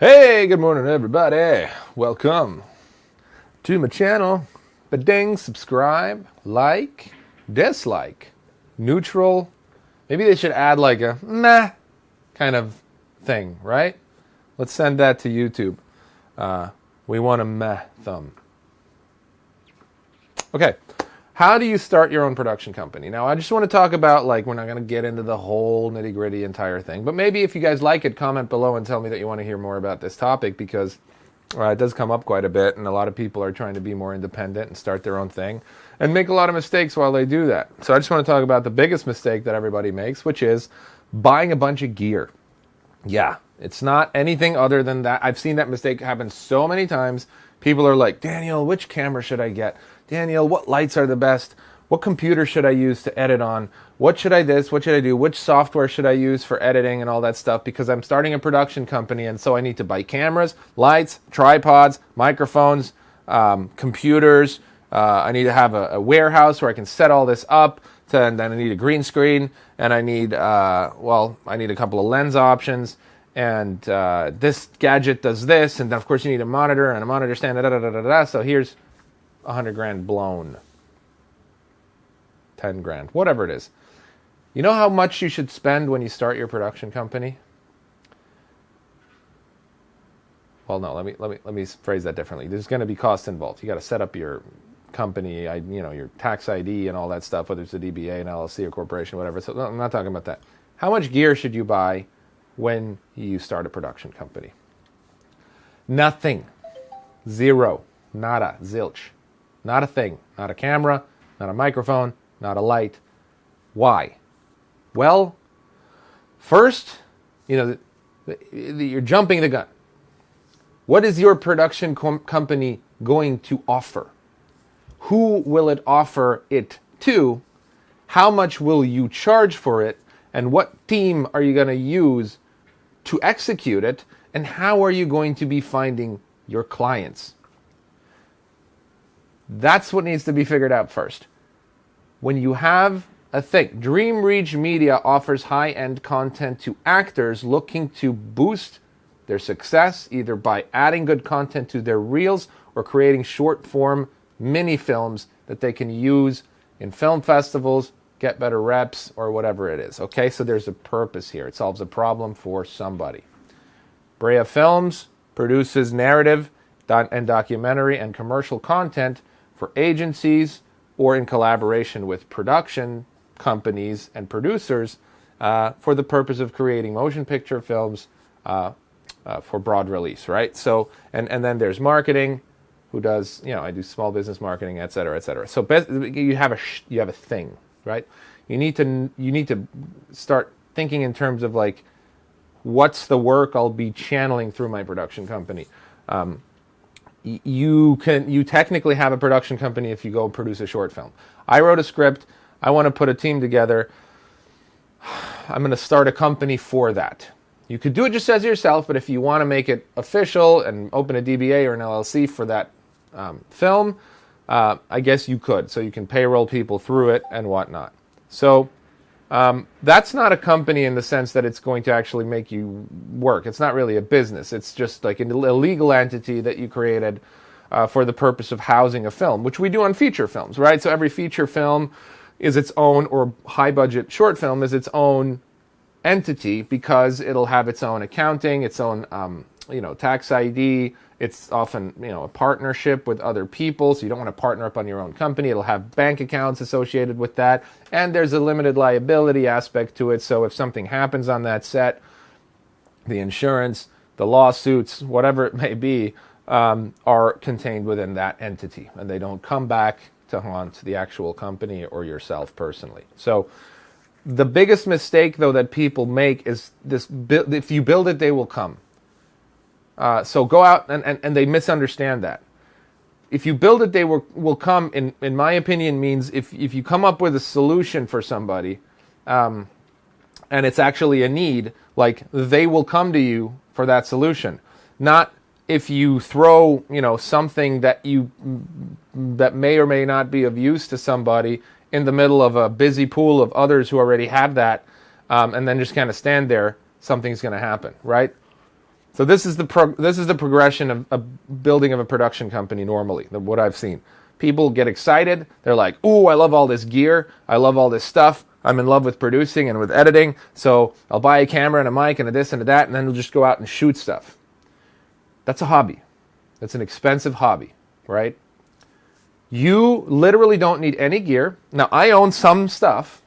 Hey, good morning, everybody. Welcome to my channel. Ba-ding, subscribe, like, dislike, neutral. Maybe they should add like a nah kind of thing, right? Let's send that to YouTube. We want a meh thumb. Okay. How do you start your own production company? Now, I just want to talk about, we're not going to get into the whole nitty-gritty entire thing, but maybe if you guys like it, comment below and tell me that you want to hear more about this topic, because it does come up quite a bit, and a lot of people are trying to be more independent and start their own thing and make a lot of mistakes while they do that. So I just want to talk about the biggest mistake that everybody makes, which is buying a bunch of gear. Yeah, it's not anything other than that. I've seen that mistake happen so many times. People are like, Daniel, which camera should I get? Daniel, what lights are the best? What computer should I use to edit on? What should I do? Which software should I use for editing and all that stuff? Because I'm starting a production company, and so I need to buy cameras, lights, tripods, microphones, computers. I need to have a warehouse where I can set all this up. And then I need a green screen, and I need, I need a couple of lens options. And this gadget does this, and then of course you need a monitor and a monitor stand. So here's $100,000 blown, 10 grand, whatever it is. You know how much you should spend when you start your production company? Well, no, let me phrase that differently. There's going to be costs involved. You got to set up your company, your tax ID and all that stuff, whether it's a DBA, an LLC, or corporation, whatever. So I'm not talking about that. How much gear should you buy when you start a production company? Nothing. Zero. Nada. Zilch. Not a thing. Not a camera, not a microphone, not a light. Why? Well, first, you're jumping the gun. What is your production company going to offer? Who will it offer it to? How much will you charge for it? And what team are you going to use to execute it? And how are you going to be finding your clients? That's what needs to be figured out first. When you have a thing, Dream Reach Media offers high-end content to actors looking to boost their success, either by adding good content to their reels or creating short-form mini-films that they can use in film festivals, get better reps, or whatever it is. Okay, so there's a purpose here. It solves a problem for somebody. Brea Films produces narrative and documentary and commercial content for agencies or in collaboration with production companies and producers for the purpose of creating motion picture films for broad release, right? So, and then there's marketing, who does, I do small business marketing, et cetera, et cetera. So you have a thing, right? You need to start thinking in terms of what's the work I'll be channeling through my production company. You technically have a production company if you go produce a short film. I wrote a script. I want to put a team together. I'm going to start a company for that. You could do it just as yourself, but if you want to make it official and open a DBA or an LLC for that film, I guess you could. So you can payroll people through it and whatnot. So that's not a company in the sense that it's going to actually make you work. It's not really a business. It's just like a legal entity that you created for the purpose of housing a film, which we do on feature films, right? So every feature film is its own, or high-budget short film is its own entity, because it'll have its own accounting, its own tax ID. It's often a partnership with other people, so you don't want to partner up on your own company. It'll have bank accounts associated with that, and there's a limited liability aspect to it. So if something happens on that set, the insurance, the lawsuits, whatever it may be, are contained within that entity, and they don't come back to haunt the actual company or yourself personally. So the biggest mistake, though, that people make is this: if you build it, they will come. So go out, and they misunderstand that. If you build it, they will come, in my opinion, means if you come up with a solution for somebody, and it's actually a need, they will come to you for that solution. Not if you throw, something that may or may not be of use to somebody in the middle of a busy pool of others who already have that, and then just kind of stand there, something's going to happen, right? So this is the progression of building of a production company normally, what I've seen. People get excited. They're like, ooh, I love all this gear. I love all this stuff. I'm in love with producing and with editing. So I'll buy a camera and a mic and a this and a that, and then we'll just go out and shoot stuff. That's a hobby. That's an expensive hobby, right? You literally don't need any gear. Now, I own some stuff.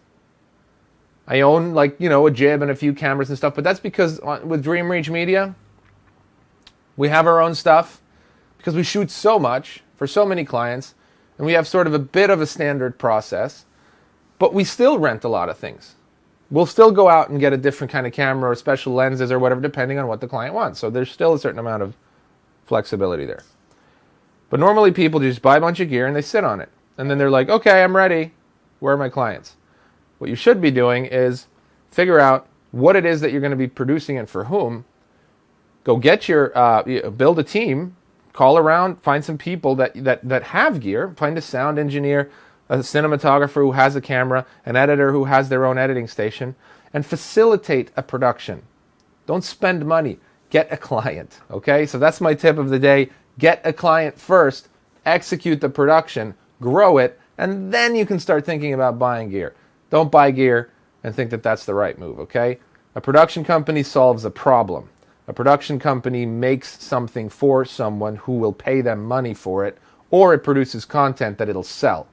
I own, like, a jib and a few cameras and stuff, but that's because with Dream Reach Media, we have our own stuff because we shoot so much for so many clients, and we have sort of a bit of a standard process, but we still rent a lot of things. We'll still go out and get a different kind of camera or special lenses or whatever, depending on what the client wants. So there's still a certain amount of flexibility there. But normally people just buy a bunch of gear and they sit on it. And then they're like, okay, I'm ready. Where are my clients? What you should be doing is figure out what it is that you're going to be producing and for whom. Go get build a team, call around, find some people that have gear, find a sound engineer, a cinematographer who has a camera, an editor who has their own editing station, and facilitate a production. Don't spend money. Get a client, okay? So that's my tip of the day. Get a client first, execute the production, grow it, and then you can start thinking about buying gear. Don't buy gear and think that that's the right move, okay? A production company solves a problem. A production company makes something for someone who will pay them money for it, or it produces content that it'll sell.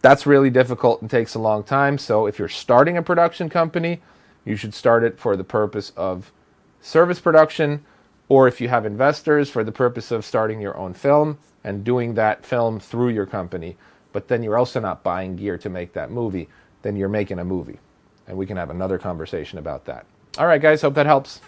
That's really difficult and takes a long time. So if you're starting a production company, you should start it for the purpose of service production, or if you have investors, for the purpose of starting your own film and doing that film through your company. But then you're also not buying gear to make that movie. Then you're making a movie. And we can have another conversation about that. All right, guys, hope that helps.